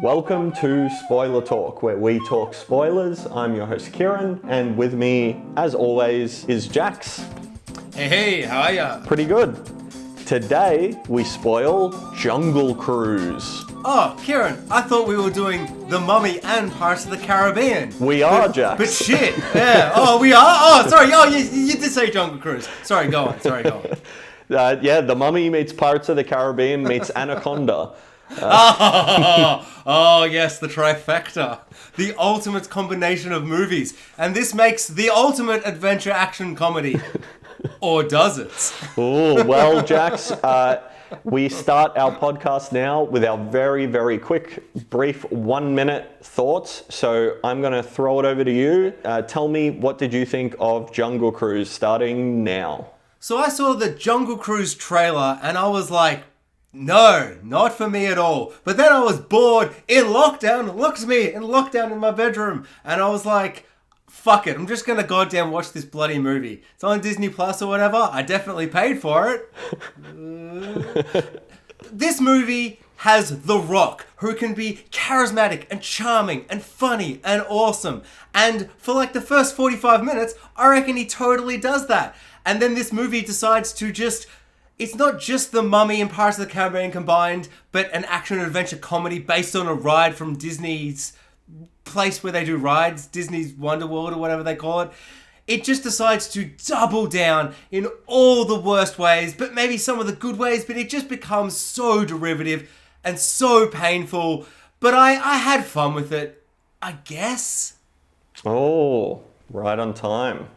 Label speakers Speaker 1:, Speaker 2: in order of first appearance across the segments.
Speaker 1: Welcome to Spoiler Talk, where we talk spoilers. I'm your host Kieran, and with me, as always, is Jax.
Speaker 2: Hey, how are ya?
Speaker 1: Pretty good. Today, we spoil Jungle Cruise.
Speaker 2: Oh, Kieran, I thought we were doing The Mummy and Pirates of the Caribbean.
Speaker 1: We are, Jax.
Speaker 2: But shit, yeah. Oh, we are? Oh, sorry. Oh, you did say Jungle Cruise. Sorry, go on.
Speaker 1: Yeah, The Mummy meets Pirates of the Caribbean meets Anaconda.
Speaker 2: Oh, yes, the trifecta. The ultimate combination of movies. And this makes the ultimate adventure action comedy. Or does it?
Speaker 1: Oh, well, Jax, we start our podcast now with our very, very quick, brief 1-minute thoughts. So I'm going to throw it over to you. Tell me, what did you think of Jungle Cruise starting now?
Speaker 2: So I saw the Jungle Cruise trailer and I was like, no, not for me at all. But then I was bored in lockdown. Look at me in lockdown in my bedroom. And I was like, fuck it. I'm just going to goddamn watch this bloody movie. It's on Disney Plus or whatever. I definitely paid for it. This movie has The Rock, who can be charismatic and charming and funny and awesome. And for like the first 45 minutes, I reckon he totally does that. And then this movie decides to just... It's not just The Mummy and Pirates of the Caribbean combined, but an action-adventure comedy based on a ride from Disney's place where they do rides, Disney's Wonder World or whatever they call it. It just decides to double down in all the worst ways, but maybe some of the good ways, but it just becomes so derivative and so painful. But I had fun with it, I guess.
Speaker 1: Oh, right on time.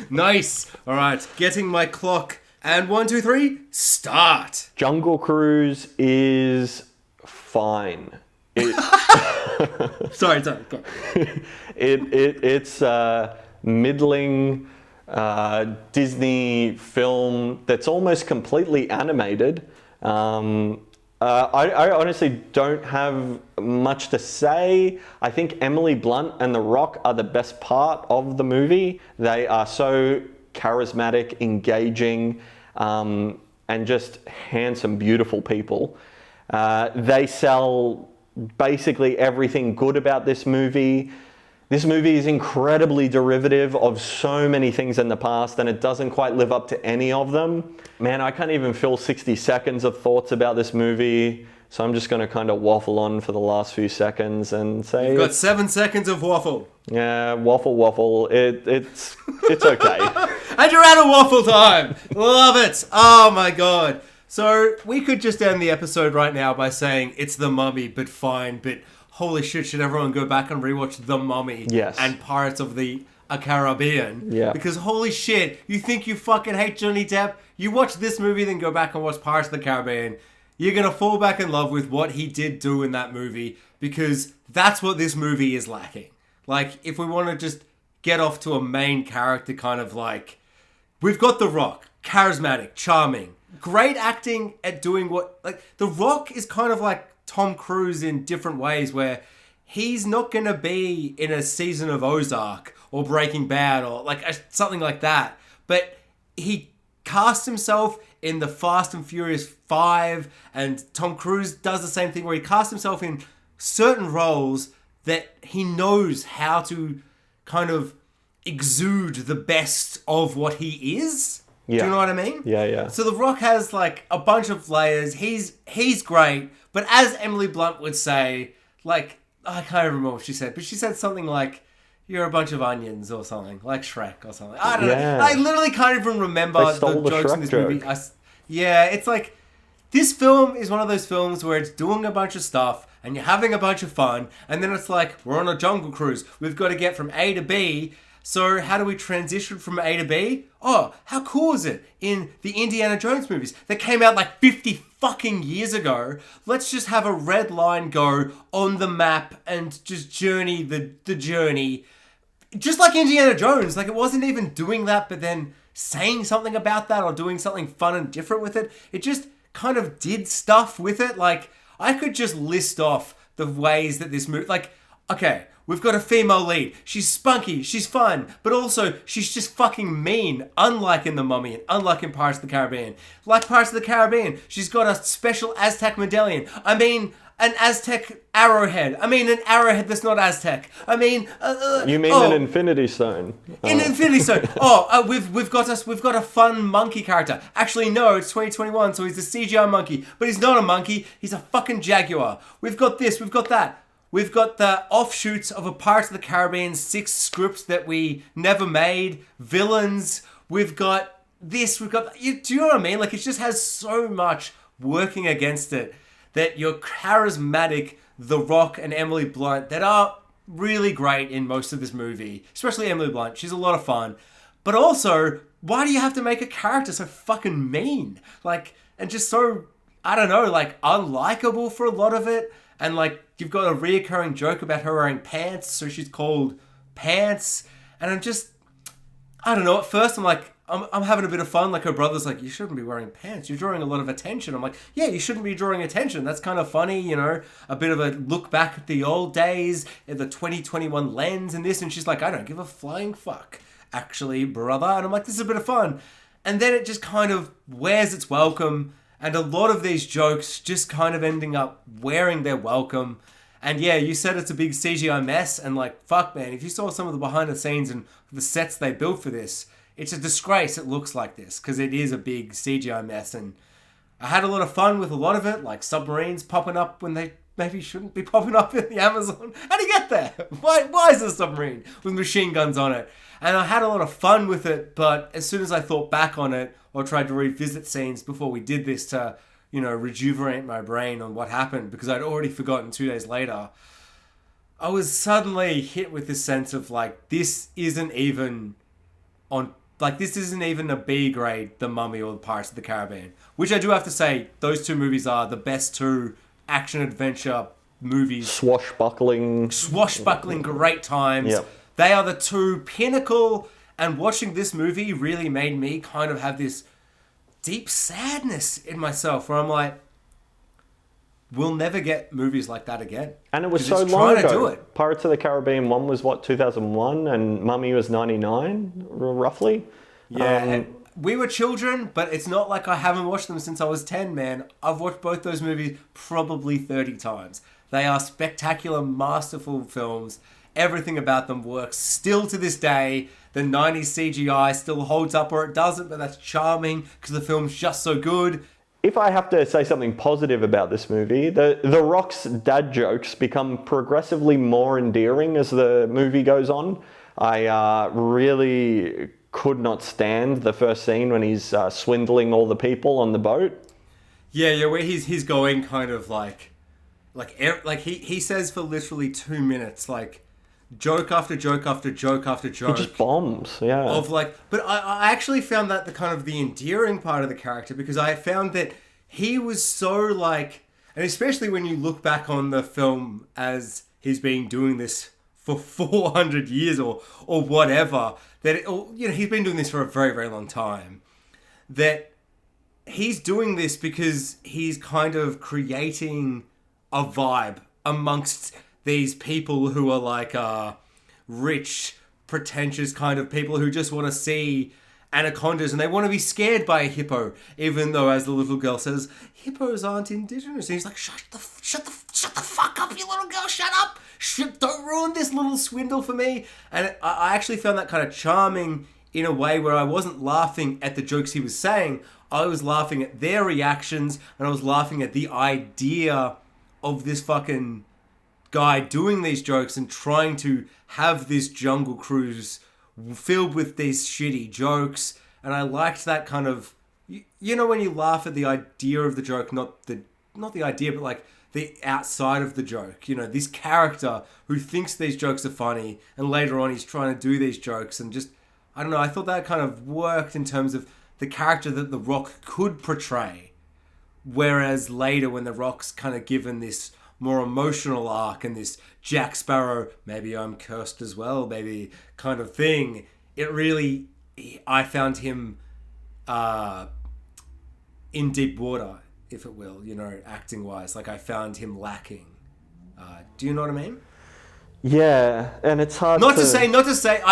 Speaker 2: Nice. All right, getting my clock. And 1, 2, 3, start.
Speaker 1: Jungle Cruise is fine.
Speaker 2: Sorry, go.
Speaker 1: It's a middling Disney film that's almost completely animated. I honestly don't have much to say. I think Emily Blunt and The Rock are the best part of the movie. They are so charismatic, engaging, and just handsome, beautiful people. They sell basically everything good about this movie. This movie is incredibly derivative of so many things in the past, and it doesn't quite live up to any of them. Man, I can't even fill 60 seconds of thoughts about this movie, so I'm just going to kind of waffle on for the last few seconds and say...
Speaker 2: You've got 7 seconds of waffle.
Speaker 1: Yeah, waffle. It's okay.
Speaker 2: And you're out of waffle time. Love it. Oh my god. So we could just end the episode right now by saying it's The Mummy, but fine, but... Holy shit, should everyone go back and rewatch The Mummy and Pirates of the Caribbean?
Speaker 1: Yeah.
Speaker 2: Because holy shit, you think you fucking hate Johnny Depp? You watch this movie, then go back and watch Pirates of the Caribbean. You're going to fall back in love with what he did do in that movie, because that's what this movie is lacking. Like, if we want to just get off to a main character kind of like... We've got The Rock, charismatic, charming, great acting at doing what... Like, The Rock is kind of like... Tom Cruise in different ways, where he's not going to be in a season of Ozark or Breaking Bad or like something like that. But he cast himself in the Fast and Furious 5, and Tom Cruise does the same thing where he casts himself in certain roles that he knows how to kind of exude the best of what he is. Yeah. Do you know what I mean?
Speaker 1: Yeah.
Speaker 2: So The Rock has like a bunch of layers. He's great. But as Emily Blunt would say, like, I can't remember what she said, but she said something like, you're a bunch of onions or something, like Shrek or something. I don't know. I literally can't even remember the jokes in this movie. It's like, this film is one of those films where it's doing a bunch of stuff and you're having a bunch of fun, and then it's like, we're on a jungle cruise. We've got to get from A to B. So how do we transition from A to B? Oh, how cool is it in the Indiana Jones movies that came out like 50 fucking years ago? Let's just have a red line go on the map and just journey the journey. Just like Indiana Jones. Like, it wasn't even doing that, but then saying something about that or doing something fun and different with it. It just kind of did stuff with it. Like, I could just list off the ways that this movie... Like, okay... We've got a female lead. She's spunky, she's fun, but also she's just fucking mean, unlike in The Mummy and unlike in Pirates of the Caribbean. Like Pirates of the Caribbean, she's got a special Aztec medallion. I mean, an Aztec arrowhead. I mean, an arrowhead that's not Aztec. I mean,
Speaker 1: you mean an Infinity Stone?
Speaker 2: An Infinity Stone. We've got a fun monkey character. Actually, no, it's 2021, so he's a CGI monkey, but he's not a monkey. He's a fucking jaguar. We've got this. We've got that. We've got the offshoots of a Pirates of the Caribbean 6 script that we never made. Villains. We've got this. We've got. Do you know what I mean? Like, it just has so much working against it that you're charismatic The Rock and Emily Blunt that are really great in most of this movie. Especially Emily Blunt. She's a lot of fun. But also, why do you have to make a character so fucking mean? Like, and just so, I don't know, like, unlikable for a lot of it. And, like, you've got a reoccurring joke about her wearing pants, so she's called Pants. And I'm just, I don't know, at first I'm like, I'm having a bit of fun. Like, her brother's like, you shouldn't be wearing pants. You're drawing a lot of attention. I'm like, yeah, you shouldn't be drawing attention. That's kind of funny, you know, a bit of a look back at the old days, at the 2021 lens and this. And she's like, I don't give a flying fuck, actually, brother. And I'm like, this is a bit of fun. And then it just kind of wears its welcome. And a lot of these jokes just kind of ending up wearing their welcome. And yeah, you said it's a big CGI mess. And like, fuck, man, if you saw some of the behind the scenes and the sets they built for this, it's a disgrace it looks like this, because it is a big CGI mess. And I had a lot of fun with a lot of it, like submarines popping up when they maybe shouldn't be popping up in the Amazon. How do you get there? Why is there a submarine with machine guns on it? And I had a lot of fun with it, but as soon as I thought back on it, or tried to revisit scenes before we did this to, you know, rejuvenate my brain on what happened, because I'd already forgotten 2 days later, I was suddenly hit with this sense of like, this isn't even a B grade, The Mummy or The Pirates of the Caribbean. Which I do have to say, those two movies are the best two action-adventure movies.
Speaker 1: Swashbuckling,
Speaker 2: great times.
Speaker 1: Yep.
Speaker 2: They are the two pinnacle, and watching this movie really made me kind of have this deep sadness in myself, where I'm like, we'll never get movies like that again.
Speaker 1: And it was so long ago.
Speaker 2: To do it.
Speaker 1: Pirates of the Caribbean 1 was what, 2001, and Mummy was 99, roughly.
Speaker 2: Yeah, and we were children, but it's not like I haven't watched them since I was 10, man. I've watched both those movies probably 30 times. They are spectacular, masterful films. Everything about them works still to this day. The 90s CGI still holds up, or it doesn't, but that's charming because the film's just so good.
Speaker 1: If I have to say something positive about this movie, the Rock's dad jokes become progressively more endearing as the movie goes on. I really could not stand the first scene when he's swindling all the people on the boat.
Speaker 2: Yeah, where he's going kind of like he says for literally 2 minutes, like, joke after joke after joke after joke.
Speaker 1: He just bombs, yeah.
Speaker 2: Of like, but I actually found that the kind of the endearing part of the character, because I found that he was so like, and especially when you look back on the film as he's been doing this for 400 years or whatever, that he's been doing this for a very, very long time, that he's doing this because he's kind of creating a vibe amongst these people who are like rich, pretentious kind of people who just want to see anacondas and they want to be scared by a hippo, even though, as the little girl says, hippos aren't indigenous. And he's like, shut the fuck up, you little girl, shut up! Don't ruin this little swindle for me. And I actually found that kind of charming in a way where I wasn't laughing at the jokes he was saying. I was laughing at their reactions, and I was laughing at the idea of this fucking guy doing these jokes and trying to have this jungle cruise filled with these shitty jokes. And I liked that kind of, you know, when you laugh at the idea of the joke, not the idea, but like the outside of the joke. You know, this character who thinks these jokes are funny, and later on he's trying to do these jokes, and just, I don't know, I thought that kind of worked in terms of the character that The Rock could portray. Whereas later, when The Rock's kind of given this more emotional arc and this Jack Sparrow, maybe I'm cursed as well, maybe kind of thing, it really, I found him in deep water, if it will, you know, acting wise. Like, I found him lacking. Do you know what I mean?
Speaker 1: Yeah, and it's hard
Speaker 2: not to say,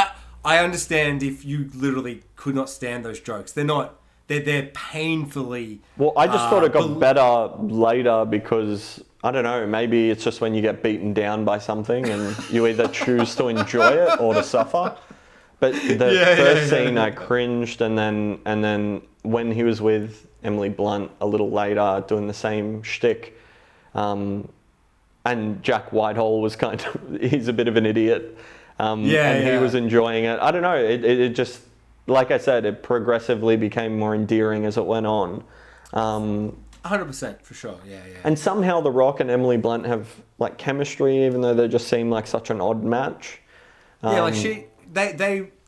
Speaker 2: I understand if you literally could not stand those jokes. They're not they're painfully.
Speaker 1: Well, I just thought it got better later because, I don't know, maybe it's just when you get beaten down by something and you either choose to enjoy it or to suffer. But the first scene I cringed, and then when he was with Emily Blunt a little later doing the same shtick, and Jack Whitehall was he's a bit of an idiot, and he was enjoying it. I don't know, it just, like I said, it progressively became more endearing as it went on.
Speaker 2: 100% for sure, yeah.
Speaker 1: And somehow The Rock and Emily Blunt have like chemistry, even though they just seem like such an odd match.
Speaker 2: They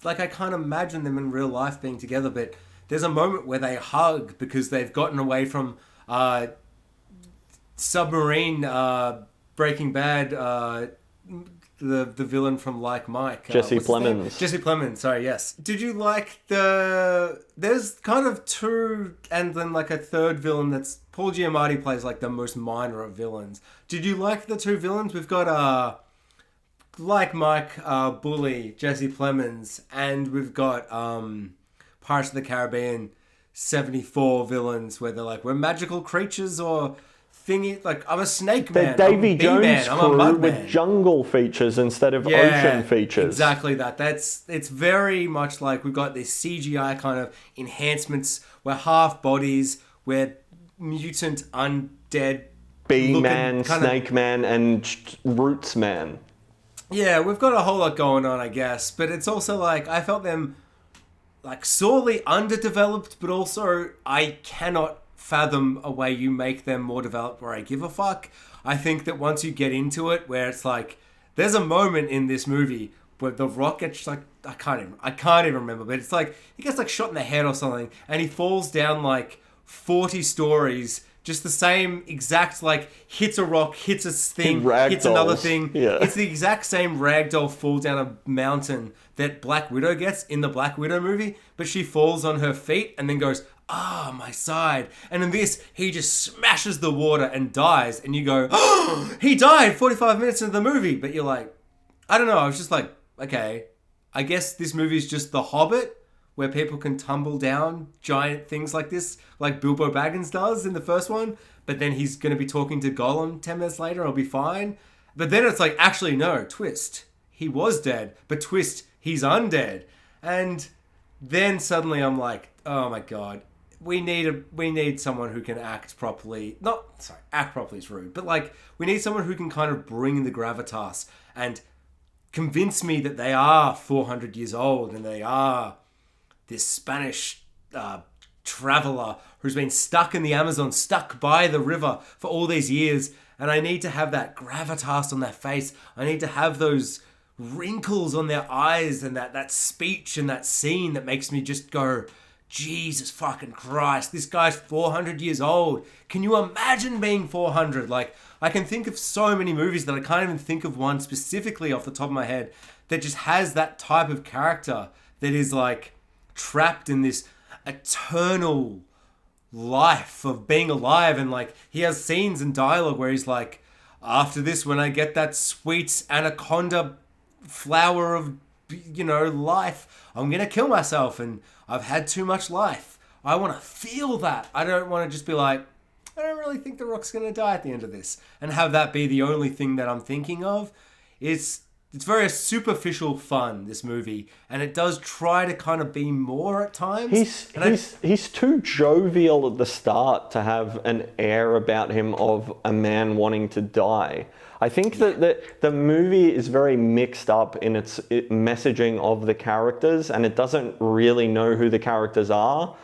Speaker 2: like, I can't imagine them in real life being together, but there's a moment where they hug because they've gotten away from Submarine, Breaking Bad, the villain from Like Mike.
Speaker 1: Jesse Plemons.
Speaker 2: Jesse Plemons, sorry, yes. Did you like there's kind of two, and then like a third villain that's, Paul Giamatti plays like the most minor of villains. Did you like the two villains? We've got Like Mike, Bully, Jesse Plemons, and we've got Pirates of the Caribbean 74 villains where they're like, we're magical creatures or thingy, like, I'm a snake man,
Speaker 1: they're Davy
Speaker 2: I'm a
Speaker 1: Jones
Speaker 2: bee-man, I'm a
Speaker 1: crew
Speaker 2: mud
Speaker 1: with
Speaker 2: man.
Speaker 1: jungle features instead of ocean features.
Speaker 2: Exactly that. It's very much like we've got this CGI kind of enhancements. We're half bodies, we're mutant, undead,
Speaker 1: Bee-man, snake man, and roots man.
Speaker 2: Yeah, we've got a whole lot going on, I guess. But it's also like, I felt them like sorely underdeveloped, but also I cannot fathom a way you make them more developed where I give a fuck. I think that once you get into it, where it's like, there's a moment in this movie where The Rock gets like, I can't even remember, but it's like, he gets like shot in the head or something, and he falls down like 40 stories, just the same exact, like, hits a rock, hits a thing, hits another thing.
Speaker 1: Yeah.
Speaker 2: It's the exact same ragdoll fall down a mountain that Black Widow gets in the Black Widow movie, but she falls on her feet and then goes, my side. And in this, he just smashes the water and dies, and you go, oh, he died 45 minutes into the movie. But you're like, I don't know, I was just like, okay, I guess this movie is just The Hobbit, where people can tumble down giant things like this, like Bilbo Baggins does in the first one, but then he's going to be talking to Gollum 10 minutes later, and he'll be fine. But then it's like, actually, no, twist. He was dead, but twist, he's undead. And then suddenly I'm like, oh my God, we need someone who can act properly. Act properly is rude, but like, we need someone who can kind of bring the gravitas and convince me that they are 400 years old and they are this Spanish traveler who's been stuck in the Amazon, stuck by the river for all these years. And I need to have that gravitas on their face. I need to have those wrinkles on their eyes and that speech and that scene that makes me just go, Jesus fucking Christ, this guy's 400 years old. Can you imagine being 400? Like, I can think of so many movies that I can't even think of one specifically off the top of my head that just has that type of character that is like trapped in this eternal life of being alive. And like, he has scenes and dialogue where he's like, after this, when I get that sweet anaconda flower of, life, I'm gonna kill myself, and I've had too much life. I want to feel that. I don't want to just be like, I don't really think The Rock's gonna die at the end of this, and have that be the only thing that I'm thinking of. It's very superficial fun, this movie, and it does try to kind of be more at times.
Speaker 1: He's too jovial at the start to have an air about him of a man wanting to die. I think that the movie is very mixed up in its messaging of the characters, and it doesn't really know who the characters are.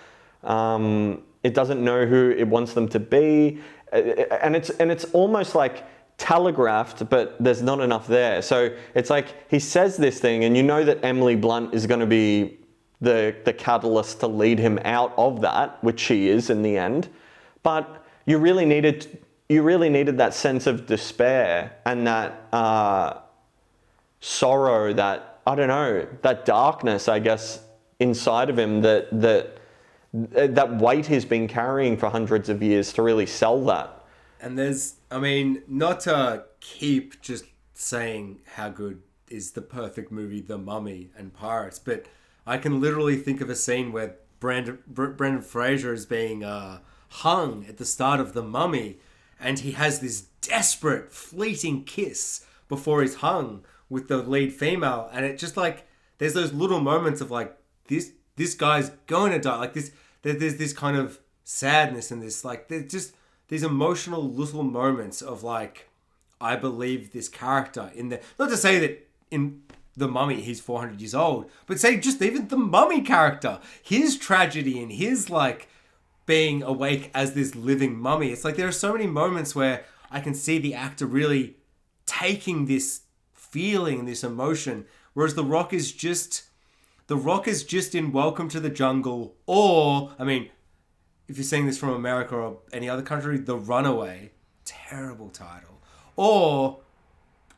Speaker 1: It doesn't know who it wants them to be, and it's almost like telegraphed, but there's not enough there. So it's like he says this thing, and you know that Emily Blunt is going to be the catalyst to lead him out of that, which she is in the end. But you really needed that sense of despair and that sorrow, that, I don't know, that darkness, I guess, inside of him, that weight he's been carrying for hundreds of years to really sell that.
Speaker 2: And there's, not to keep just saying how good is the perfect movie, The Mummy and Pirates, but I can literally think of a scene where Brendan Fraser is being hung at the start of The Mummy, and he has this desperate, fleeting kiss before he's hung with the lead female, and it just like there's those little moments of like this guy's going to die, like this. There's this kind of sadness and this like there's just these emotional little moments of like, I believe this character in there. Not to say that in The Mummy he's 400 years old, but say just even the Mummy character, his tragedy and his like being awake as this living mummy. It's like there are so many moments where I can see the actor really taking this feeling, this emotion, whereas The Rock is just in Welcome to the Jungle, or, I mean, if you're seeing this from America or any other country, The Runaway, terrible title, or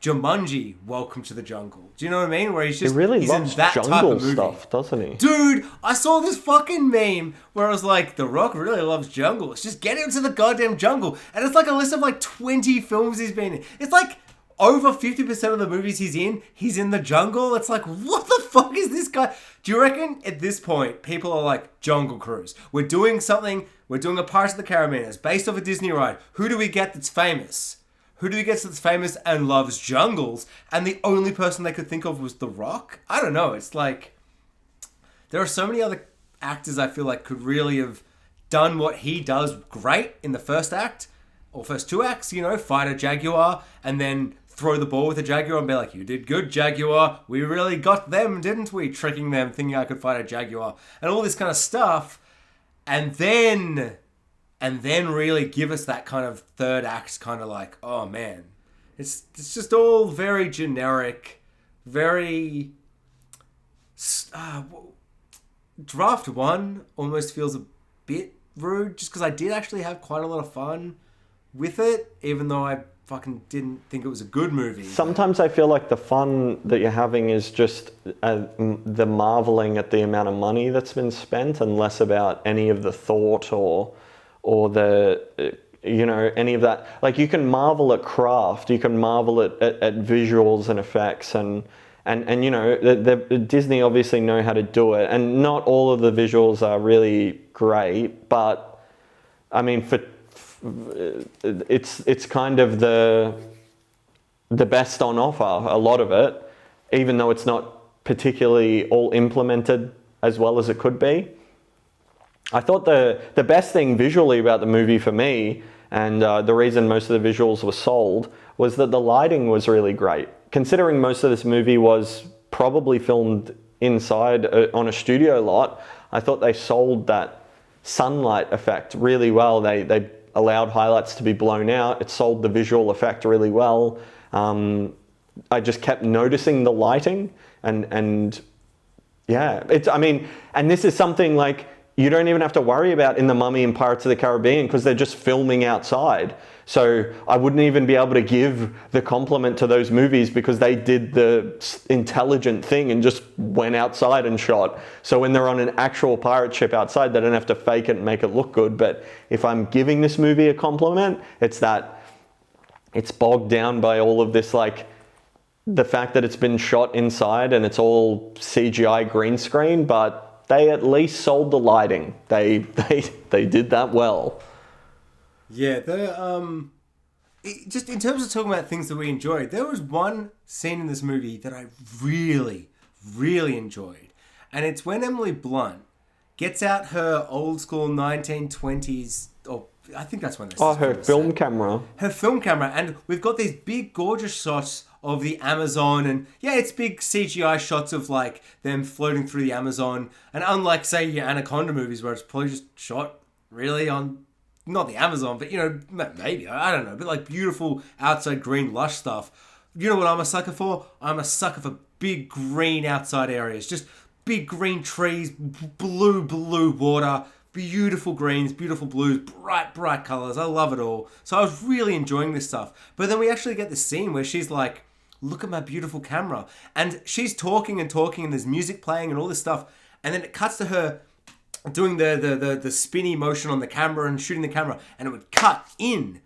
Speaker 2: Jumanji, Welcome to the Jungle. Do you know what I mean? Where he's
Speaker 1: loves
Speaker 2: in that
Speaker 1: jungle
Speaker 2: type of movie
Speaker 1: stuff, doesn't he?
Speaker 2: Dude, I saw this fucking meme where I was like, The Rock really loves jungle. Let's just get him to the goddamn jungle. And it's like a list of like 20 films he's been in. It's like over 50% of the movies he's in the jungle. It's like, what the fuck is this guy? Do you reckon at this point, people are like, Jungle Cruise. We're doing a Pirates of the Caribbean. It's based off a Disney ride. Who do we get that's famous? Who do we get that's famous and loves jungles? And the only person they could think of was The Rock? I don't know. It's like, there are so many other actors I feel like could really have done what he does great in the first act, or first two acts, fight a jaguar, and then throw the ball with a jaguar and be like, you did good, jaguar. We really got them, didn't we? Tricking them, thinking I could fight a jaguar. And all this kind of stuff. And then really give us that kind of third act, kind of like, oh man. It's just all very generic, very... Draft 1 almost feels a bit rude, just because I did actually have quite a lot of fun with it, even though I fucking didn't think it was a good movie.
Speaker 1: Sometimes I feel like the fun that you're having is just the marveling at the amount of money that's been spent, and less about any of the thought or the any of that. Like, you can marvel at craft, you can marvel at visuals and effects, and Disney obviously know how to do it, and not all of the visuals are really great, but I mean, it's kind of the best on offer, a lot of it, even though it's not particularly all implemented as well as it could be. I thought the best thing visually about the movie for me, and the reason most of the visuals were sold, was that the lighting was really great. Considering most of this movie was probably filmed inside on a studio lot, I thought they sold that sunlight effect really well. They allowed highlights to be blown out. It sold the visual effect really well. I just kept noticing the lighting, and yeah, and this is something like you don't even have to worry about in The Mummy and Pirates of the Caribbean, because they're just filming outside. So I wouldn't even be able to give the compliment to those movies, because they did the intelligent thing and just went outside and shot. So when they're on an actual pirate ship outside, they don't have to fake it and make it look good. But if I'm giving this movie a compliment, it's that it's bogged down by all of this, like the fact that it's been shot inside and it's all CGI green screen, but they at least sold the lighting. They did that well.
Speaker 2: Yeah, just in terms of talking about things that we enjoyed, there was one scene in this movie that I really, really enjoyed. And it's when Emily Blunt gets out her old school 1920s, or I think that's when this is.
Speaker 1: Her film camera.
Speaker 2: Her film camera. And we've got these big, gorgeous shots of the Amazon, and yeah, it's big CGI shots of like them floating through the Amazon, and unlike say your Anaconda movies where it's probably just shot really on not the Amazon, but maybe, I don't know, but like beautiful outside green lush stuff. You know what I'm a sucker for? I'm a sucker for big green outside areas, just big green trees, blue water, beautiful greens, beautiful blues, bright colors. I love it all. So I was really enjoying this stuff. But then we actually get this scene where she's like, look at my beautiful camera. And she's talking and there's music playing and all this stuff. And then it cuts to her doing the spinny motion on the camera and shooting the camera. And it would cut in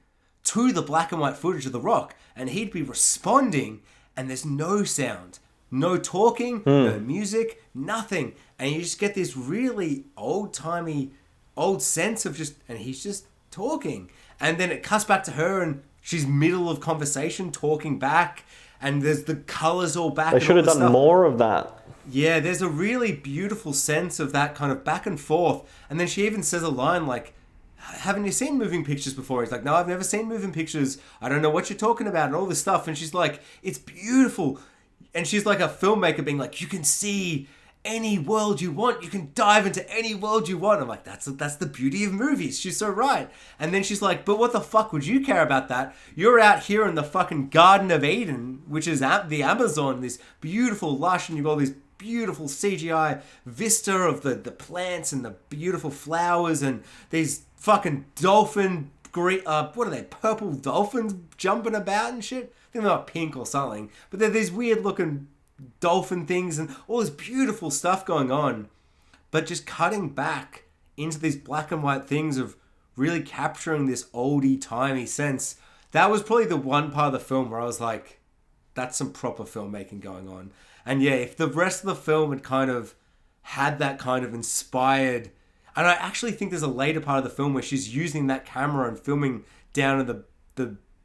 Speaker 2: to the black and white footage of The Rock. And he'd be responding, and there's no sound. no talking, no music, nothing. And you just get this really old-timey, old sense of and he's just talking. And then it cuts back to her and she's middle of conversation, talking back. And there's the colours all back.
Speaker 1: They should have done more of that.
Speaker 2: Yeah, there's a really beautiful sense of that kind of back and forth. And then she even says a line like, haven't you seen moving pictures before? He's like, no, I've never seen moving pictures. I don't know what you're talking about and all this stuff. And she's like, it's beautiful. And she's like a filmmaker being like, you can see any world you want. You can dive into any world you want. I'm like, that's the beauty of movies. She's so right. And then she's like, but what the fuck would you care about that? You're out here in the fucking Garden of Eden, which is the Amazon, this beautiful lush, and you've got this beautiful CGI vista of the plants and the beautiful flowers and these fucking dolphin, what are they, purple dolphins jumping about and shit? I think they're not pink or something. But they're these weird looking dolphin things and all this beautiful stuff going on. But just cutting back into these black and white things of really capturing this oldie-timey sense. That was probably the one part of the film where I was like, that's some proper filmmaking going on. And yeah, if the rest of the film had kind of had that kind of inspired... And I actually think there's a later part of the film where she's using that camera and filming down in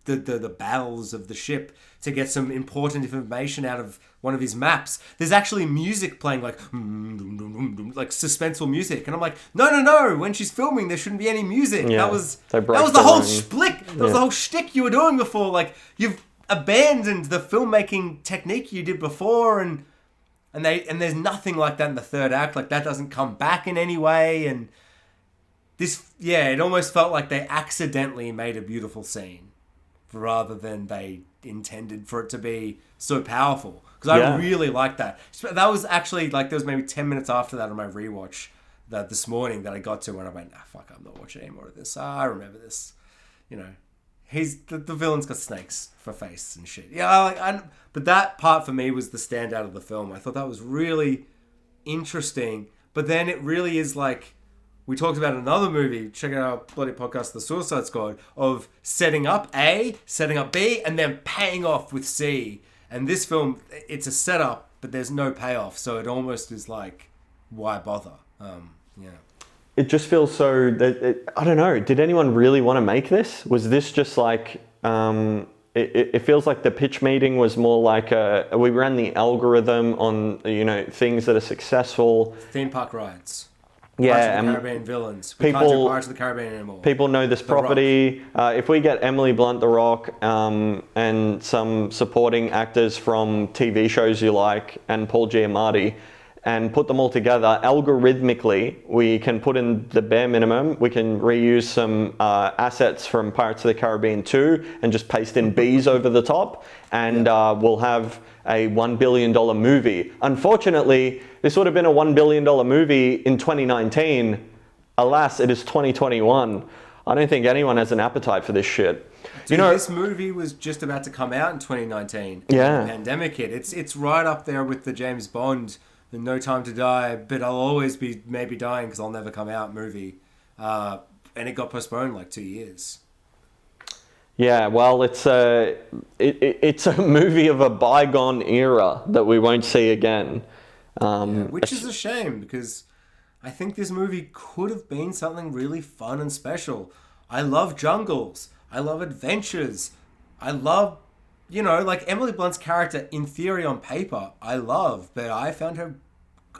Speaker 2: the bowels of the ship to get some important information out of one of his maps. There's actually music playing, like suspenseful music, and I'm like, no. When she's filming, there shouldn't be any music.
Speaker 1: Yeah,
Speaker 2: that was the whole shtick. That was the whole shtick you were doing before. Like, you've abandoned the filmmaking technique you did before, and there's nothing like that in the third act. Like, that doesn't come back in any way, and this, yeah, it almost felt like they accidentally made a beautiful scene rather than they intended for it to be so powerful. Because I really liked that. That was actually, like, there was maybe 10 minutes after that on my rewatch this morning that I got to when I went, fuck, I'm not watching any more of this. I remember this. You know, the villain's got snakes for face and shit. Yeah, but that part for me was the standout of the film. I thought that was really interesting. But then it really is like, we talked about another movie, check out our bloody podcast, The Suicide Squad, of setting up A, setting up B, and then paying off with C. And this film, it's a setup, but there's no payoff. So it almost is like, why bother? Yeah.
Speaker 1: It just feels so... I don't know. Did anyone really want to make this? Was this just like... It feels like the pitch meeting was more like we ran the algorithm on, things that are successsul.
Speaker 2: Theme park rides.
Speaker 1: Yeah,
Speaker 2: Pirates of the Caribbean villains. We can't do Pirates of the Caribbean anymore.
Speaker 1: People know this property. If we get Emily Blunt, The Rock, and some supporting actors from TV shows you like, and Paul Giamatti, and put them all together, algorithmically, we can put in the bare minimum. We can reuse some assets from Pirates of the Caribbean 2 and just paste in bees over the top, and we'll have a $1 billion movie. Unfortunately, this would have been a $1 billion movie in 2019. Alas, it is 2021. I don't think anyone has an appetite for this shit.
Speaker 2: Dude, this movie was just about to come out in 2019.
Speaker 1: Yeah.
Speaker 2: The pandemic hit. It's right up there with the James Bond, the No Time to Die, but I'll always be maybe dying because I'll never come out movie. And it got postponed like 2 years.
Speaker 1: Yeah, well, it's a movie of a bygone era that we won't see again.
Speaker 2: Which is a shame, because I think this movie could have been something really fun and special. I love jungles. I love adventures. I love, like Emily Blunt's character, in theory on paper, I love, but I found her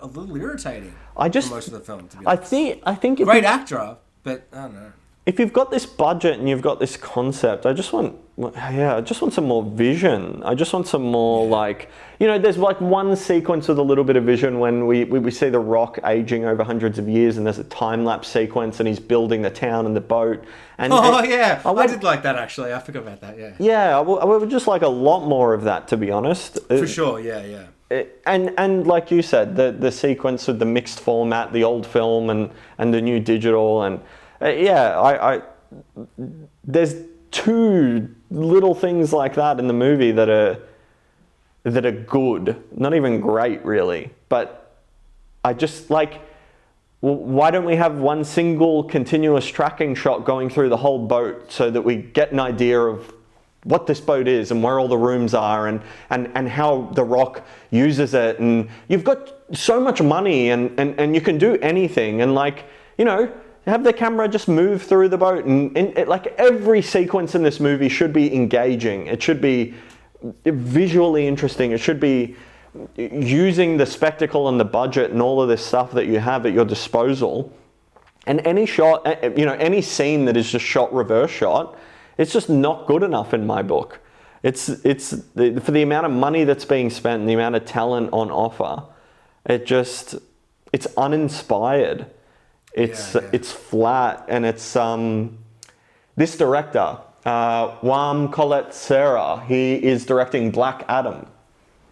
Speaker 2: a little irritating for most of the film, to be honest.
Speaker 1: I think
Speaker 2: great actor, but I don't know.
Speaker 1: If you've got this budget and you've got this concept, I just want some more vision. I just want some more there's like one sequence with a little bit of vision when we see The Rock aging over hundreds of years, and there's a time-lapse sequence and he's building the town and the boat. And
Speaker 2: I did like that actually. I forgot about that, yeah.
Speaker 1: Yeah, I would just like a lot more of that, to be honest.
Speaker 2: For sure, yeah.
Speaker 1: And like you said, the sequence with the mixed format, the old film and the new digital, and there's two little things like that in the movie that are good, not even great really. But I just like, why don't we have one single continuous tracking shot going through the whole boat so that we get an idea of what this boat is and where all the rooms are and how The Rock uses it. And you've got so much money and you can do anything. And like, you know, have the camera just move through the boat. And like every sequence in this movie should be engaging. It should be visually interesting. It should be using the spectacle and the budget and all of this stuff that you have at your disposal. And any shot, you know, any scene that is just shot reverse shot, it's just not good enough in my book. It's for the amount of money that's being spent and the amount of talent on offer, it's uninspired. It's flat, and it's this director, Jaume Collet-Serra, he is directing Black Adam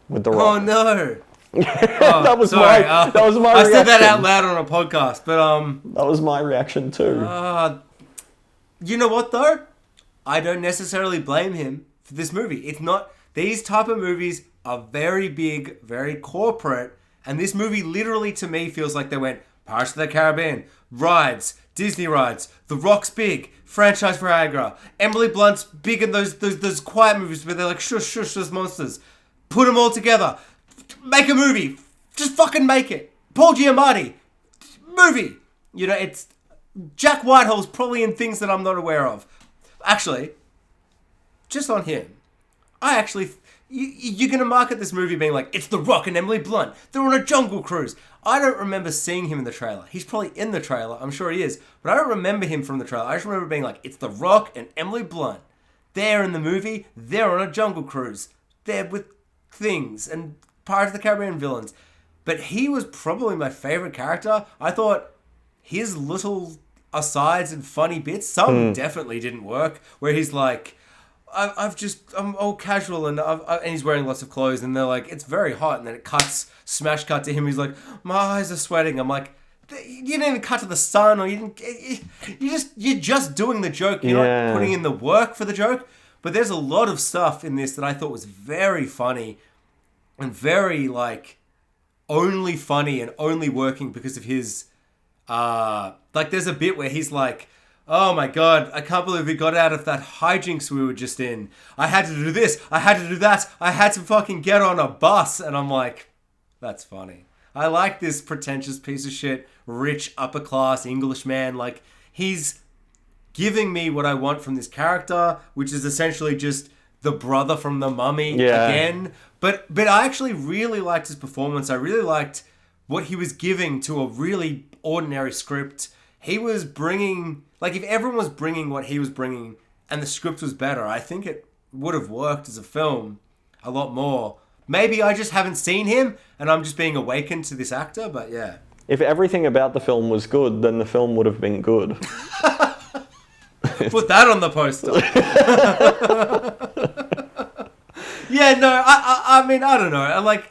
Speaker 1: with The Rock.
Speaker 2: Oh no.
Speaker 1: That was my reaction.
Speaker 2: I said that out loud on a podcast, but
Speaker 1: that was my reaction too.
Speaker 2: You know what though? I don't necessarily blame him for this movie. It's not, these type of movies are very big, very corporate, and this movie literally to me feels like they went Pirates of the Caribbean, rides, Disney rides, The Rock's big, franchise Viagra, Emily Blunt's big in those quiet movies where they're like shush, there's monsters. Put them all together. Make a movie. Just fucking make it. Paul Giamatti. Movie. You know, it's... Jack Whitehall's probably in things that I'm not aware of. Actually, just on him, you're going to market this movie being like, it's The Rock and Emily Blunt. They're on a jungle cruise. I don't remember seeing him in the trailer. He's probably in the trailer. I'm sure he is. But I don't remember him from the trailer. I just remember being like, it's The Rock and Emily Blunt. They're in the movie. They're on a jungle cruise. They're with things and Pirates of the Caribbean villains. But he was probably my favorite character. I thought his little asides and funny bits, some definitely didn't work, where he's like, I'm all casual and he's wearing lots of clothes and they're like, it's very hot, and then it smash cut to him, he's like, my eyes are sweating. I'm like, you didn't even cut to the sun, or you're just doing the joke. You're not putting in the work for the joke. But there's a lot of stuff in this that I thought was very funny and very like only funny and only working because of his like there's a bit where he's like, oh my god, I can't believe we got out of that hijinks we were just in. I had to do this, I had to do that, I had to fucking get on a bus. And I'm like, that's funny. I like this pretentious piece of shit, rich, upper class Englishman. Like, he's giving me what I want from this character, which is essentially just the brother from The Mummy again. But I actually really liked his performance. I really liked what he was giving to a really ordinary script. He was bringing, like, if everyone was bringing what he was bringing and the script was better, I think it would have worked as a film a lot more. Maybe I just haven't seen him and I'm just being awakened to this actor, but yeah.
Speaker 1: If everything about the film was good, then the film would have been good.
Speaker 2: Put that on the poster. Yeah, no, I mean, I don't know.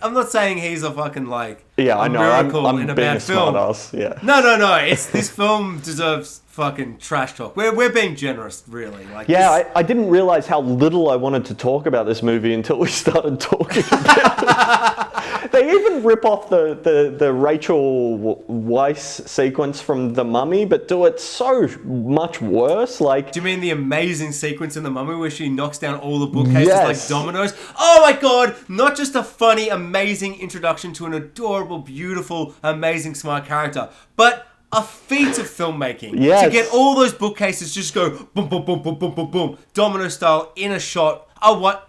Speaker 2: I'm not saying he's a fucking, like,
Speaker 1: I know.
Speaker 2: miracle
Speaker 1: I'm
Speaker 2: in a
Speaker 1: being
Speaker 2: bad film.
Speaker 1: Smartass, yeah.
Speaker 2: No. It's this film deserves fucking trash talk. We're being generous, really. Like,
Speaker 1: yeah, I didn't realize how little I wanted to talk about this movie until we started talking about it. They even rip off the Rachel Weisz sequence from The Mummy, but do it so much worse. Like,
Speaker 2: do you mean the amazing sequence in The Mummy where she knocks down all the bookcases like dominoes? Oh my god! Not just a funny, amazing introduction to an adorable, beautiful, amazing, smart character, but a feat of filmmaking.
Speaker 1: Yes.
Speaker 2: To get all those bookcases just go boom, boom, boom, boom, boom, boom, boom, domino style in a shot. Oh, what?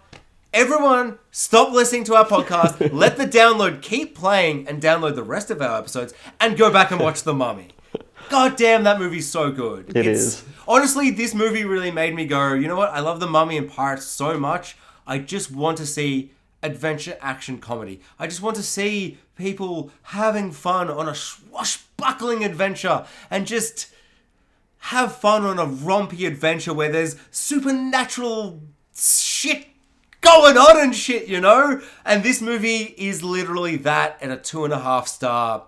Speaker 2: Everyone, stop listening to our podcast. Let the download keep playing and download the rest of our episodes and go back and watch The Mummy. God damn, that movie's so good.
Speaker 1: It is.
Speaker 2: Honestly, this movie really made me go, you know what? I love The Mummy and Pirates so much. I just want to see adventure action comedy. I just want to see people having fun on a swashbuckling adventure and just have fun on a rompy adventure where there's supernatural shit going on and shit, you know? And this movie is literally that at a 2.5-star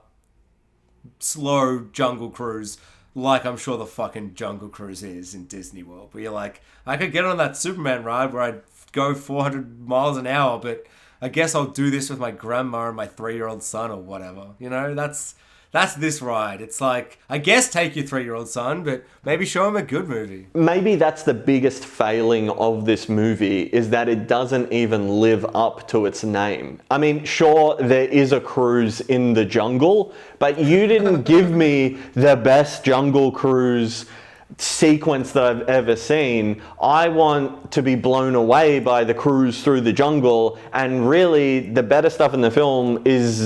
Speaker 2: slow jungle cruise, like I'm sure the fucking Jungle Cruise is in Disney World, where you're like, I could get on that Superman ride where I'd go 400 miles an hour, but I guess I'll do this with my grandma and my 3-year-old son or whatever. You know, that's That's this ride. It's like, I guess take your 3-year-old son, but maybe show him a good movie.
Speaker 1: Maybe that's the biggest failing of this movie, is that it doesn't even live up to its name. I mean, sure, there is a cruise in the jungle, but you didn't give me the best Jungle Cruise sequence that I've ever seen. I want to be blown away by the cruise through the jungle, and really the better stuff in the film is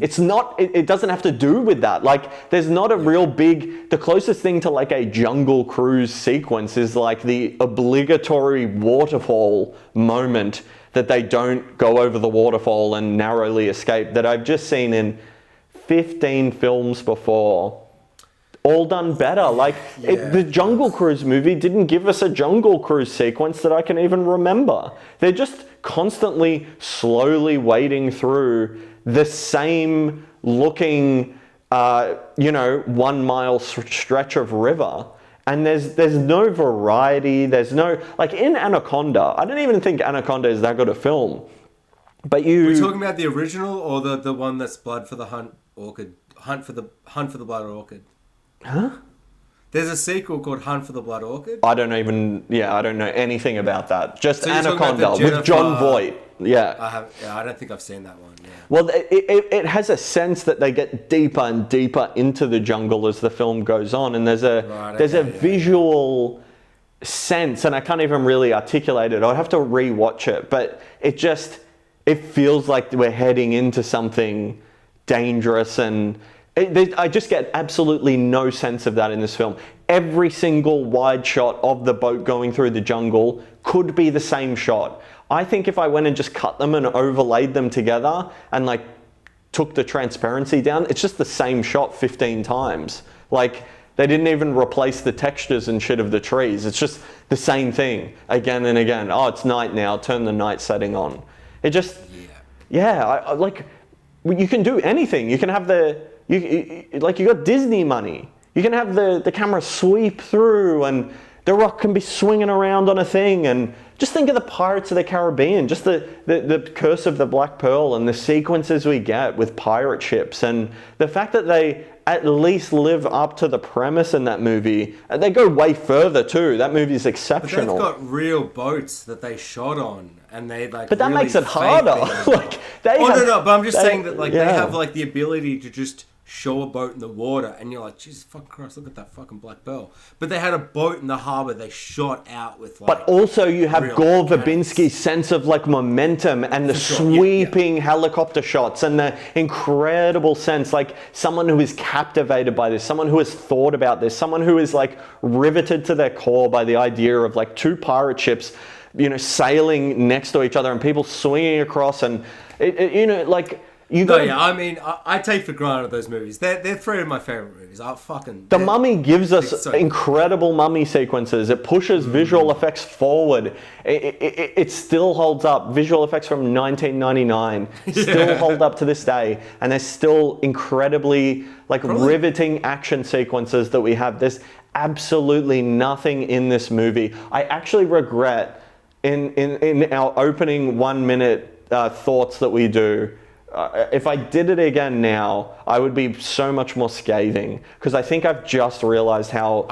Speaker 1: it doesn't have to do with that. Like, there's not a real big, the closest thing to like a jungle cruise sequence is like the obligatory waterfall moment that they don't go over the waterfall and narrowly escape, that I've just seen in 15 films before. All done better. Like, the Jungle Cruise movie didn't give us a Jungle Cruise sequence that I can even remember. They're just constantly, slowly wading through the same looking, 1 mile stretch of river. And there's no variety. There's no, like in Anaconda, I don't even think Anaconda is that good a film. But
Speaker 2: Are we talking about the original or the one that's Blood for the Hunt Orchid? Hunt for the Blood Orchid.
Speaker 1: Huh?
Speaker 2: There's a sequel called Hunt for the Blood Orchid.
Speaker 1: I don't know anything about that. Just so Anaconda with John Voight. Yeah.
Speaker 2: I don't think I've seen that one. Yeah.
Speaker 1: Well, it has a sense that they get deeper and deeper into the jungle as the film goes on, and there's a visual sense, and I can't even really articulate it. I'd have to rewatch it, but it feels like we're heading into something dangerous, and I just get absolutely no sense of that in this film. Every single wide shot of the boat going through the jungle could be the same shot. I think if I went and just cut them and overlaid them together and like took the transparency down, it's just the same shot 15 times. Like, they didn't even replace the textures and shit of the trees. It's just the same thing again and again. Oh, it's night now. Turn the night setting on. It just, you can do anything. You can have you got Disney money. You can have the camera sweep through, and The Rock can be swinging around on a thing. And just think of the Pirates of the Caribbean, just the Curse of the Black Pearl and the sequences we get with pirate ships, and the fact that they at least live up to the premise in that movie. They go way further too. That movie's exceptional.
Speaker 2: But they've got real boats that they shot on, and they like.
Speaker 1: But that
Speaker 2: really
Speaker 1: makes it harder.
Speaker 2: But I'm just saying that they have like the ability to just show a boat in the water, and you're like, Jesus fucking Christ, look at that fucking Black Pearl. But they had a boat in the harbour they shot out with like.
Speaker 1: But also you have Gore Verbinski's sense of like momentum and the sweeping helicopter shots and the incredible sense, like someone who is captivated by this, someone who has thought about this, someone who is like riveted to their core by the idea of like two pirate ships, sailing next to each other and people swinging across, and
Speaker 2: I take for granted those movies. They're 3 of my favorite movies.
Speaker 1: The Mummy gives us incredible mummy sequences. It pushes visual effects forward. It still holds up. Visual effects from 1999 still hold up to this day, and there's still incredibly riveting action sequences that we have. There's absolutely nothing in this movie. I actually regret in our opening 1 minute thoughts that we do. If I did it again now, I would be so much more scathing, because I think I've just realized how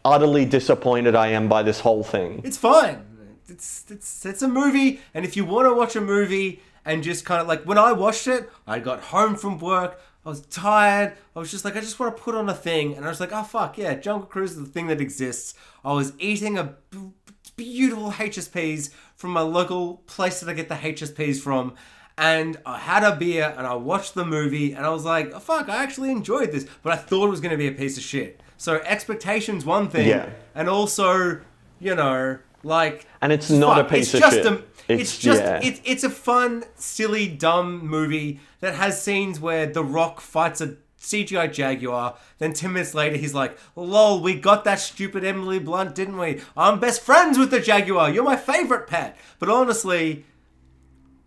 Speaker 1: utterly disappointed I am by this whole thing.
Speaker 2: It's fine. It's a movie, and if you want to watch a movie and just kind of like, when I watched it, I got home from work, I was tired, I was just like, I just want to put on a thing, and I was like, oh fuck yeah, Jungle Cruise is the thing that exists. I was eating a beautiful HSPs from my local place that I get the HSPs from, and I had a beer and I watched the movie and I was like, oh, fuck, I actually enjoyed this. But I thought it was going to be a piece of shit. So expectations, one thing. And also, And it's not a piece of shit. It's a fun, silly, dumb movie that has scenes where The Rock fights a CGI Jaguar. Then 10 minutes later, he's like, lol, we got that stupid Emily Blunt, didn't we? I'm best friends with the Jaguar. You're my favorite pet. But honestly,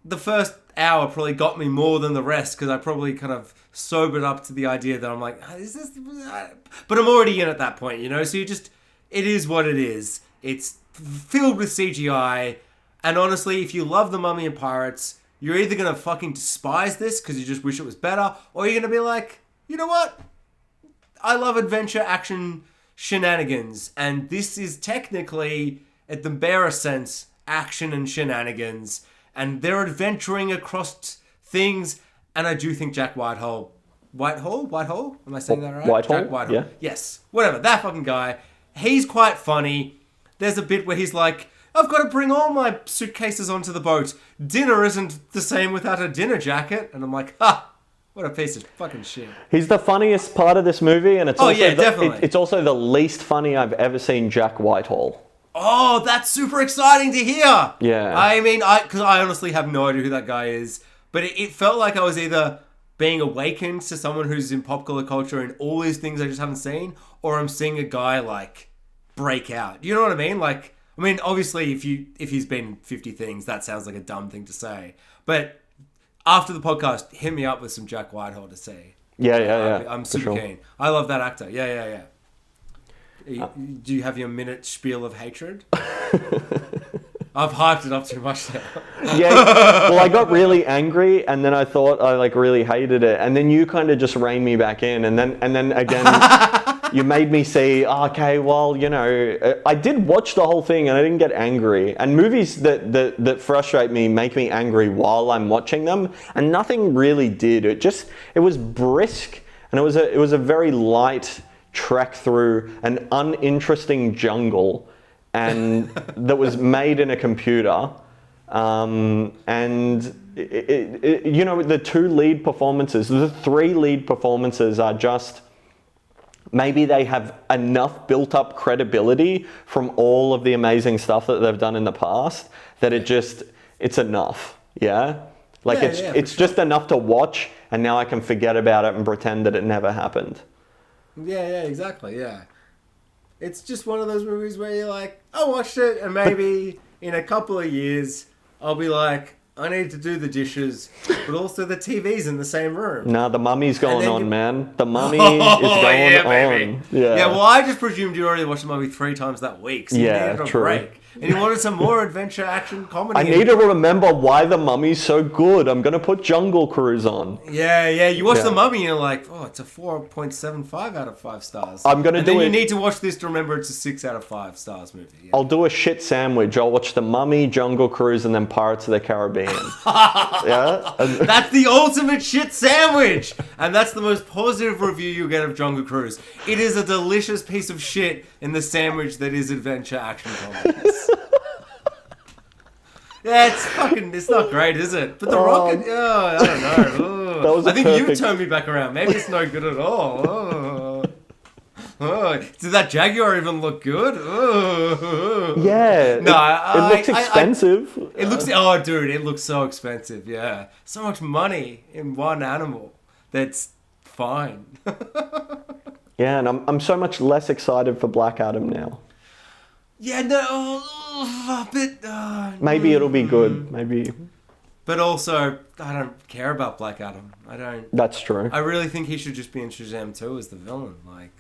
Speaker 2: the first hour probably got me more than the rest, because I probably kind of sobered up to the idea that I'm like, is this? But I'm already in at that point, So it is what it is. It's filled with CGI, and honestly, if you love The Mummy and Pirates, you're either gonna fucking despise this because you just wish it was better, or you're gonna be like, you know what? I love adventure action shenanigans, and this is technically, at the barest sense, action and shenanigans, and they're adventuring across things, and I do think Jack Whitehall? Am I saying that right?
Speaker 1: Whitehall?
Speaker 2: Jack Whitehall.
Speaker 1: Yeah.
Speaker 2: Yes. Whatever. That fucking guy. He's quite funny. There's a bit where he's like, I've got to bring all my suitcases onto the boat. Dinner isn't the same without a dinner jacket. And I'm like, what a piece of fucking shit.
Speaker 1: He's the funniest part of this movie, and it's
Speaker 2: definitely.
Speaker 1: It's also the least funny I've ever seen Jack Whitehall.
Speaker 2: Oh, that's super exciting to hear.
Speaker 1: Yeah.
Speaker 2: I mean, because I honestly have no idea who that guy is. But it felt like I was either being awakened to someone who's in popular culture and all these things I just haven't seen, or I'm seeing a guy, like, break out. You know what I mean? Like, I mean, obviously, if he's been 50 things, that sounds like a dumb thing to say. But after the podcast, hit me up with some Jack Whitehall to see.
Speaker 1: Yeah.
Speaker 2: I'm super keen. I love that actor. Yeah. Do you have your minute spiel of hatred? I've hyped it up too much now.
Speaker 1: Yeah. Well, I got really angry, and then I thought I like really hated it, and then you kind of just reined me back in, and then again, you made me see. Okay, well, you know, I did watch the whole thing, and I didn't get angry. And movies that frustrate me make me angry while I'm watching them, and nothing really did. It was brisk, and it was a very light trek through an uninteresting jungle. And that was made in a computer, and you know, the three lead performances are just, maybe they have enough built up credibility from all of the amazing stuff that they've done in the past that it's enough, yeah? Like it's just enough to watch, and now I can forget about it and pretend that it never happened.
Speaker 2: Yeah, exactly, yeah. It's just one of those movies where you're like, I watched it, and maybe in a couple of years, I'll be like, I need to do the dishes, but also the TV's in the same room.
Speaker 1: Nah, the Mummy's going on, man. The Mummy is going on.
Speaker 2: Yeah, well, I just presumed you already watched the Mummy 3 times that week, so you needed a break. And you wanted some more adventure action comedy.
Speaker 1: I need to remember why the Mummy's so good. I'm going to put Jungle Cruise on.
Speaker 2: Yeah. You watch the Mummy and you're like, oh, it's a 4.75 out of 5 stars.
Speaker 1: I'm going to do it.
Speaker 2: And then you need to watch this to remember it's a 6 out of 5 stars movie. Yeah.
Speaker 1: I'll do a shit sandwich. I'll watch the Mummy, Jungle Cruise, and then Pirates of the Caribbean. Yeah?
Speaker 2: That's the ultimate shit sandwich! And that's the most positive review you'll get of Jungle Cruise. It is a delicious piece of shit in the sandwich that is adventure action comedies. Yeah, it's not great, is it? But the Rocket, I don't know. I think you've turned me back around. Maybe it's no good at all. Did that Jaguar even look good?
Speaker 1: Yeah.
Speaker 2: No,
Speaker 1: it looks expensive.
Speaker 2: It looks, dude, it looks so expensive, yeah. So much money in one animal. That's fine.
Speaker 1: Yeah, and I'm so much less excited for Black Adam now.
Speaker 2: Yeah, no, but...
Speaker 1: maybe it'll be good, maybe.
Speaker 2: But also, I don't care about Black Adam. I don't...
Speaker 1: That's true.
Speaker 2: I really think he should just be in Shazam 2 as the villain. Like,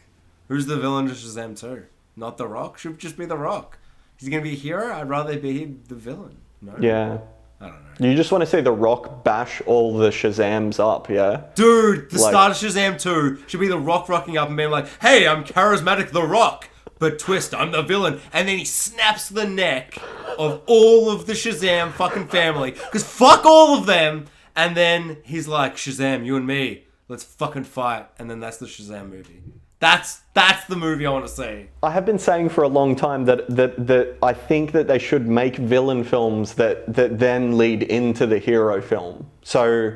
Speaker 2: who's the villain to Shazam 2? Not The Rock? Should just be The Rock. He's going to be a hero? I'd rather be the villain. No?
Speaker 1: Yeah.
Speaker 2: I don't know.
Speaker 1: You just want to see The Rock bash all the Shazams up, yeah?
Speaker 2: Dude, the start of Shazam 2 should be The Rock rocking up and being like, hey, I'm charismatic The Rock. But twist, I'm the villain. And then he snaps the neck of all of the Shazam fucking family. Because fuck all of them. And then he's like, Shazam, you and me, let's fucking fight. And then that's the Shazam movie. That's the movie I want to see.
Speaker 1: I have been saying for a long time that I think that they should make villain films that then lead into the hero film. So...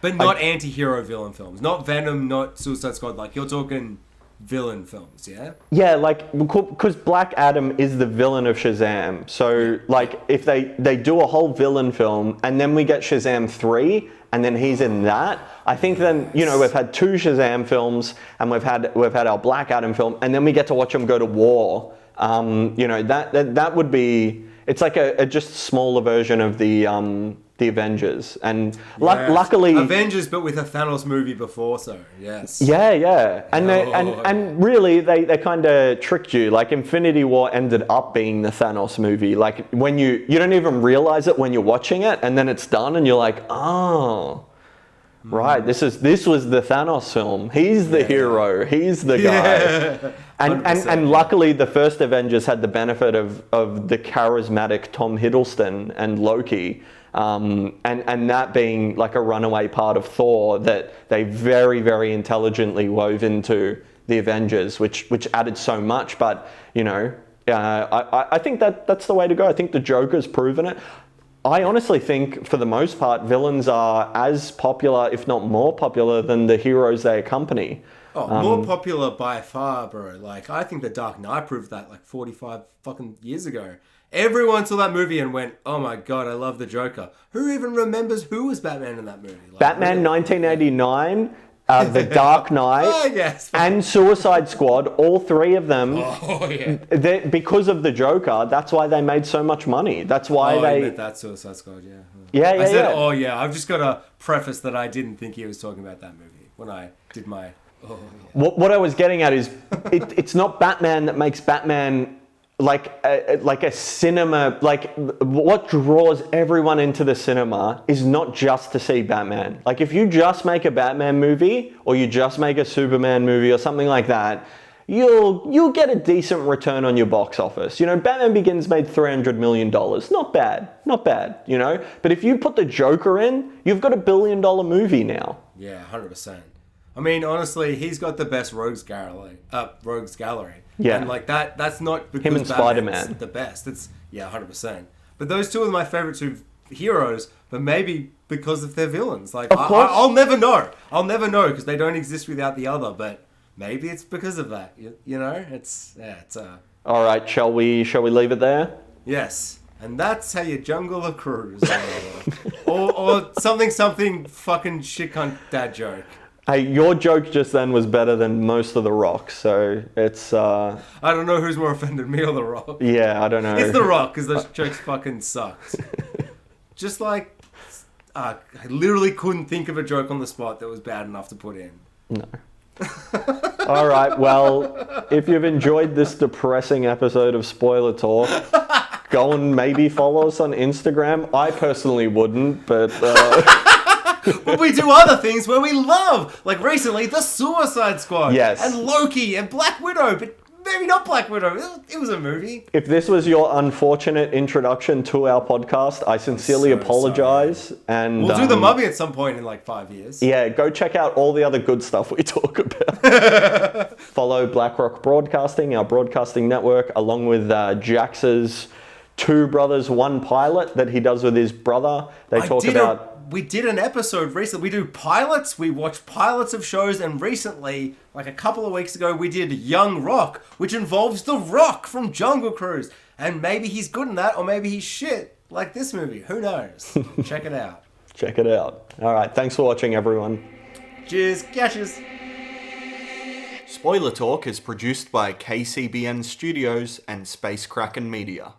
Speaker 2: But not anti-hero villain films. Not Venom, not Suicide Squad. Like, you're talking... villain films, yeah?
Speaker 1: Yeah, like, because Black Adam is the villain of Shazam. So, like, if they do a whole villain film and then we get Shazam 3 and then he's in that, I think then, you know, we've had 2 Shazam films and we've had our Black Adam film and then we get to watch them go to war. You know, that would be... It's like a just smaller version of the Avengers, and luckily
Speaker 2: Avengers, but with a Thanos movie before, so yes.
Speaker 1: Yeah, and really they kind of tricked you. Like Infinity War ended up being the Thanos movie. Like when you don't even realize it when you're watching it, and then it's done, and you're like, oh, Right, this was the Thanos film. He's the hero. He's the guy. And luckily, the first Avengers had the benefit of the charismatic Tom Hiddleston and Loki, and that being like a runaway part of Thor that they very, very intelligently wove into the Avengers, which added so much. But I think that's the way to go. I think the Joker's proven it. I honestly think, for the most part, villains are as popular, if not more popular, than the heroes they accompany.
Speaker 2: Oh, more popular by far, bro. Like, I think The Dark Knight proved that like 45 fucking years ago. Everyone saw that movie and went, oh my God, I love the Joker. Who even remembers who was Batman in that movie? Like,
Speaker 1: Batman 1989... The Dark Knight,
Speaker 2: yes,
Speaker 1: and Suicide Squad, all three of them, because of the Joker, that's why they made so much money. That's why they...
Speaker 2: meant that Suicide Squad, yeah.
Speaker 1: Yeah.
Speaker 2: I said, oh yeah, I've just got to preface that I didn't think he was talking about that movie when I did my... Oh, yeah.
Speaker 1: What I was getting at is, it's not Batman that makes Batman... like a cinema, like what draws everyone into the cinema is not just to see Batman. Like if you just make a Batman movie or you just make a Superman movie or something like that, you'll get a decent return on your box office. Batman Begins made $300 million. Not bad. But if you put the Joker in, you've got $1 billion movie now.
Speaker 2: Yeah, 100%. I mean, honestly, he's got the best rogues gallery.
Speaker 1: Yeah.
Speaker 2: And like that's not because
Speaker 1: him and
Speaker 2: Batman's
Speaker 1: Spider-Man
Speaker 2: the best. It's 100%. But those two are my favorite two heroes, but maybe because of their villains. Like I'll never know. I'll never know because they don't exist without the other, but maybe it's because of that. It's
Speaker 1: All right, shall we leave it there?
Speaker 2: Yes. And that's how you jungle a cruise. or something fucking shit cunt dad joke.
Speaker 1: Hey, your joke just then was better than most of The Rock, so it's...
Speaker 2: I don't know who's more offended, me or The Rock.
Speaker 1: Yeah, I don't know.
Speaker 2: It's The Rock, because those jokes fucking sucks. Just like... I literally couldn't think of a joke on the spot that was bad enough to put in.
Speaker 1: No. All right, well, if you've enjoyed this depressing episode of Spoiler Talk, go and maybe follow us on Instagram. I personally wouldn't, but...
Speaker 2: But we do other things where we love. Like recently, the Suicide Squad.
Speaker 1: Yes.
Speaker 2: And Loki and Black Widow. But maybe not Black Widow. It was a movie.
Speaker 1: If this was your unfortunate introduction to our podcast, I sincerely apologize.
Speaker 2: Sorry.
Speaker 1: And
Speaker 2: we'll do The Mummy at some point in like 5 years.
Speaker 1: Yeah, go check out all the other good stuff we talk about. Follow BlackRock Broadcasting, our broadcasting network, along with Jax's Two Brothers, One Pilot that he does with his brother.
Speaker 2: We did an episode recently. We do pilots. We watch pilots of shows. And recently, like a couple of weeks ago, we did Young Rock, which involves The Rock from Jungle Cruise. And maybe he's good in that, or maybe he's shit, like this movie. Who knows? Check it out.
Speaker 1: Check it out. All right. Thanks for watching, everyone.
Speaker 2: Cheers. Catches.
Speaker 1: Spoiler Talk is produced by KCBN Studios and Space Kraken Media.